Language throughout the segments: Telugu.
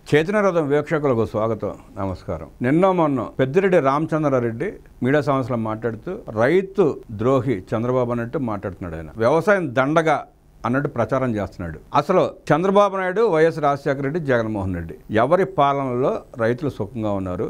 చేతన రథం వీక్షకులకు స్వాగతం, నమస్కారం. నిన్న మొన్న పెద్దిరెడ్డి రామచంద్రారెడ్డి మీడియా సమావేశంలో మాట్లాడుతూ రైతు ద్రోహి చంద్రబాబు అన్నట్టు మాట్లాడుతున్నాడు. ఆయన వ్యవసాయం దండగా అన్నట్టు ప్రచారం చేస్తున్నాడు. అసలు చంద్రబాబు నాయుడు, వైఎస్ రాజశేఖర రెడ్డి, జగన్మోహన్ రెడ్డి ఎవరి పాలనలో రైతులు సుఖంగా ఉన్నారు,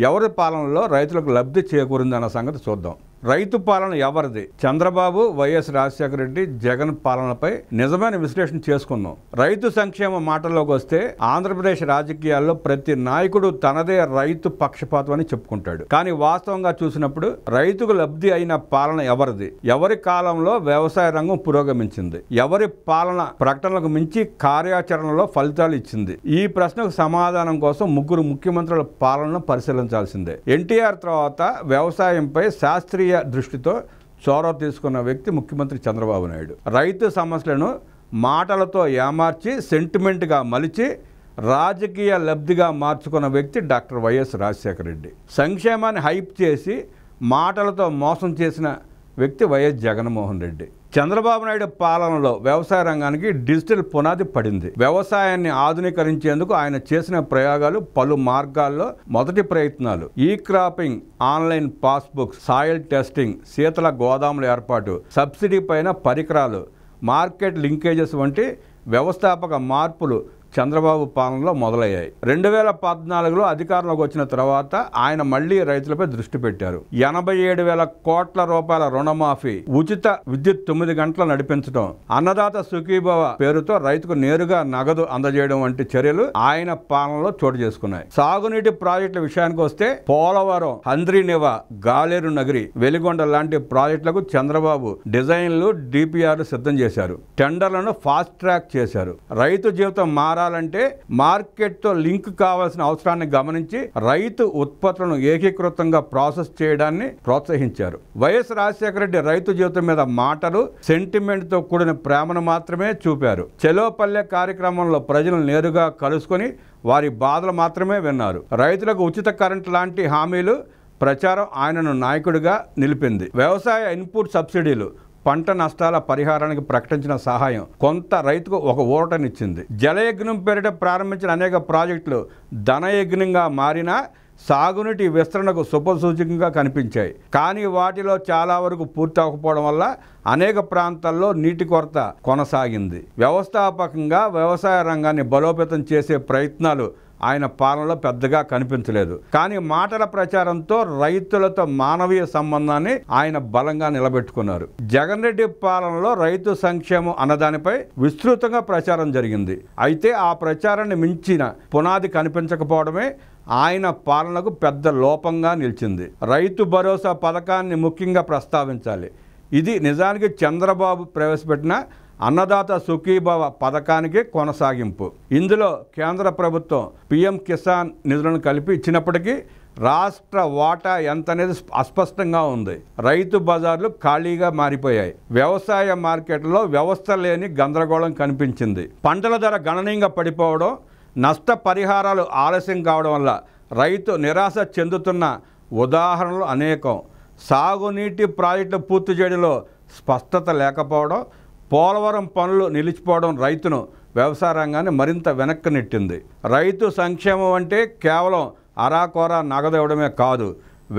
ఎవరి పాలనలో రైతులకు లబ్ధి చేకూరింది అన్న సంగతి చూద్దాం. రైతు పాలన ఎవరిది? చంద్రబాబు, వైఎస్ రాజశేఖర రెడ్డి, జగన్ పాలనపై నిజమైన విశ్లేషణ చేసుకుందాం. రైతు సంక్షేమ మాటల్లోకి వస్తే ఆంధ్రప్రదేశ్ రాజకీయాల్లో ప్రతి నాయకుడు తనదే రైతు పక్షపాతం అని చెప్పుకుంటాడు. కానీ వాస్తవంగా చూసినప్పుడు రైతుకు లబ్ధి అయిన పాలన ఎవరిది? ఎవరి కాలంలో వ్యవసాయ రంగం పురోగమించింది? ఎవరి పాలన ప్రకటనలకు మించి కార్యాచరణలో ఫలితాలు ఇచ్చింది? ఈ ప్రశ్నకు సమాధానం కోసం ముగ్గురు ముఖ్యమంత్రుల పాలనను పరిశీలించాల్సిందే. ఎన్టీఆర్ తర్వాత వ్యవసాయంపై శాస్త్రీయ దృష్టితో చొరవ తీసుకున్న వ్యక్తి ముఖ్యమంత్రి చంద్రబాబు నాయుడు. రైతు సమస్యలను మాటలతో ఏమార్చి సెంటిమెంట్గా మలిచి రాజకీయ లబ్ధిగా మార్చుకున్న వ్యక్తి డాక్టర్ వైఎస్ రాజశేఖర రెడ్డి. సంక్షేమాన్ని హైప్ చేసి మాటలతో మోసం చేసిన వ్యక్తి వైఎస్ జగన్మోహన్ రెడ్డి. చంద్రబాబు నాయుడు పాలనలో వ్యవసాయ రంగానికి డిజిటల్ పునాది పడింది. వ్యవసాయాన్ని ఆధునీకరించేందుకు ఆయన చేసిన ప్రయోగాలు పలు మార్గాల్లో. మొదటి ప్రయత్నాలు ఈ cropping, online passbooks, soil testing, శీతల గోదాముల ఏర్పాటు, సబ్సిడీ పైన పరికరాలు, మార్కెట్ లింకేజెస్ వంటి వ్యవస్థాపక మార్పులు చంద్రబాబు పాలనలో మొదలయ్యాయి. 2014లో అధికారంలోకి వచ్చిన తర్వాత ఆయన మళ్లీ రైతులపై దృష్టి పెట్టారు. 87,000 కోట్ల రూపాయల రుణమాఫీ, ఉచిత విద్యుత్ 9 గంటలు నడిపించడం, అన్నదాత సుఖీభవ పేరుతో రైతుకు నేరుగా నగదు అందజేయడం వంటి చర్యలు ఆయన పాలనలో చోటు చేసుకున్నాయి. సాగునీటి ప్రాజెక్టుల విషయానికి వస్తే పోలవరం, హంద్రీనివా, గాలేరు నగరి, వెలిగొండ లాంటి ప్రాజెక్టులకు చంద్రబాబు డిజైన్లు, డిపిఆర్లు సిద్ధం చేశారు. టెండర్లను ఫాస్ట్ ట్రాక్ చేశారు. రైతు జీవితం మారాలంటే మార్కెట్తో లింక్ కావాల్సిన అవసరాన్ని గమనించి రైతు ఉత్పత్తులను ఏకీకృతంగా ప్రాసెస్ చేయడాన్ని ప్రోత్సహించారు. వైఎస్ రాజశేఖర రెడ్డి రైతు జీవితం మీద మాటలు, సెంటిమెంట్తో కూడిన ప్రేమను మాత్రమే చూపారు. చెలోపల్లె కార్యక్రమంలో ప్రజలను నేరుగా కలుసుకొని వారి బాధలు మాత్రమే విన్నారు. రైతులకు ఉచిత కరెంట్ లాంటి హామీలు ప్రచారం ఆయనను నాయకుడిగా నిలిపింది. వ్యవసాయ ఇన్పుట్ సబ్సిడీలు, పంట నష్టాల పరిహారానికి ప్రకటించిన సహాయం కొంత రైతుకు ఒక ఊరటనిచ్చింది. జలయజ్ఞం పేరిట ప్రారంభించిన అనేక ప్రాజెక్టులు ధనయజ్ఞంగా మారినా సాగునీటి విస్తరణకు శుభసూచకంగా కనిపించాయి. కానీ వాటిలో చాలా వరకు పూర్తి అవ్వకపోవడం వల్ల అనేక ప్రాంతాల్లో నీటి కొరత కొనసాగింది. వ్యవస్థాపకంగా వ్యవసాయ రంగాన్ని బలోపేతం చేసే ప్రయత్నాలు ఆయన పాలనలో పెద్దగా కనిపించలేదు. కానీ మాటల ప్రచారంతో రైతులతో మానవీయ సంబంధాన్ని ఆయన బలంగా నిలబెట్టుకున్నారు. జగన్ రెడ్డి పాలనలో రైతు సంక్షేమం అన్నదానిపై విస్తృతంగా ప్రచారం జరిగింది. అయితే ఆ ప్రచారాన్ని మించిన పునాది కనిపించకపోవడమే ఆయన పాలనకు పెద్ద లోపంగా నిలిచింది. రైతు భరోసా పథకాన్ని ముఖ్యంగా ప్రస్తావించాలి. ఇది నిజానికి చంద్రబాబు ప్రవేశపెట్టిన అన్నదాత సుఖీభవ పథకానికి కొనసాగింపు. ఇందులో కేంద్ర ప్రభుత్వం పిఎం కిసాన్ నిధులను కలిపి ఇచ్చినప్పటికీ రాష్ట్ర వాటా ఎంత అనేది అస్పష్టంగా ఉంది. రైతు బజార్లు ఖాళీగా మారిపోయాయి. వ్యవసాయ మార్కెట్లో వ్యవస్థ లేని గందరగోళం కనిపించింది. పంటల ధర గణనీయంగా పడిపోవడం, నష్ట పరిహారాలు ఆలస్యం కావడం వల్ల రైతు నిరాశ చెందుతున్న ఉదాహరణలు అనేకం. సాగునీటి ప్రాజెక్టులు పూర్తి చేయడంలో స్పష్టత లేకపోవడం, పోలవరం పనులు నిలిచిపోవడం రైతును, వ్యవసాయ రంగాన్ని మరింత వెనక్కి నెట్టింది. రైతు సంక్షేమం అంటే కేవలం అరాకొరా నగదు ఇవ్వడమే కాదు,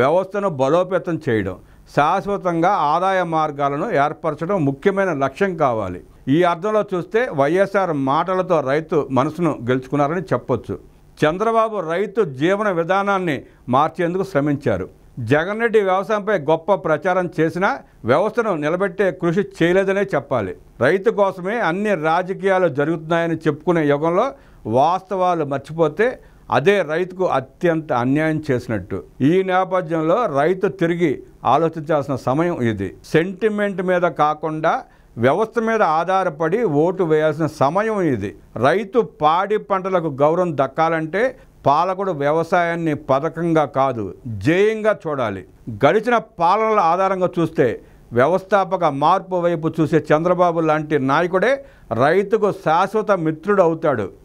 వ్యవస్థను బలోపేతం చేయడం, శాశ్వతంగా ఆదాయ మార్గాలను ఏర్పరచడం ముఖ్యమైన లక్ష్యం కావాలి. ఈ అర్థంలో చూస్తే వైఎస్ఆర్ మాటలతో రైతు మనసును గెలుచుకున్నారని చెప్పొచ్చు. చంద్రబాబు రైతు జీవన విధానాన్ని మార్చేందుకు శ్రమించారు. జగన్ రెడ్డి వ్యవసాయంపై గొప్ప ప్రచారం చేసినా వ్యవస్థను నిలబెట్టే కృషి చేయలేదనే చెప్పాలి. రైతు కోసమే అన్ని రాజకీయాలు జరుగుతున్నాయని చెప్పుకునే యుగంలో వాస్తవాలు మర్చిపోతే అదే రైతుకు అత్యంత అన్యాయం చేసినట్టు. ఈ నేపథ్యంలో రైతు తిరిగి ఆలోచించాల్సిన సమయం ఇది. సెంటిమెంట్ మీద కాకుండా వ్యవస్థ మీద ఆధారపడి ఓటు వేయాల్సిన సమయం ఇది. రైతు పాడి పంటలకు గౌరవం దక్కాలంటే పాలకుడు వ్యవసాయాన్ని పథకంగా కాదు, జేయంగా చూడాలి. గడిచిన పాలనల ఆధారంగా చూస్తే వ్యవస్థాపక మార్పు వైపు చూసే చంద్రబాబు లాంటి నాయకుడే రైతుకు శాశ్వత మిత్రుడు అవుతాడు.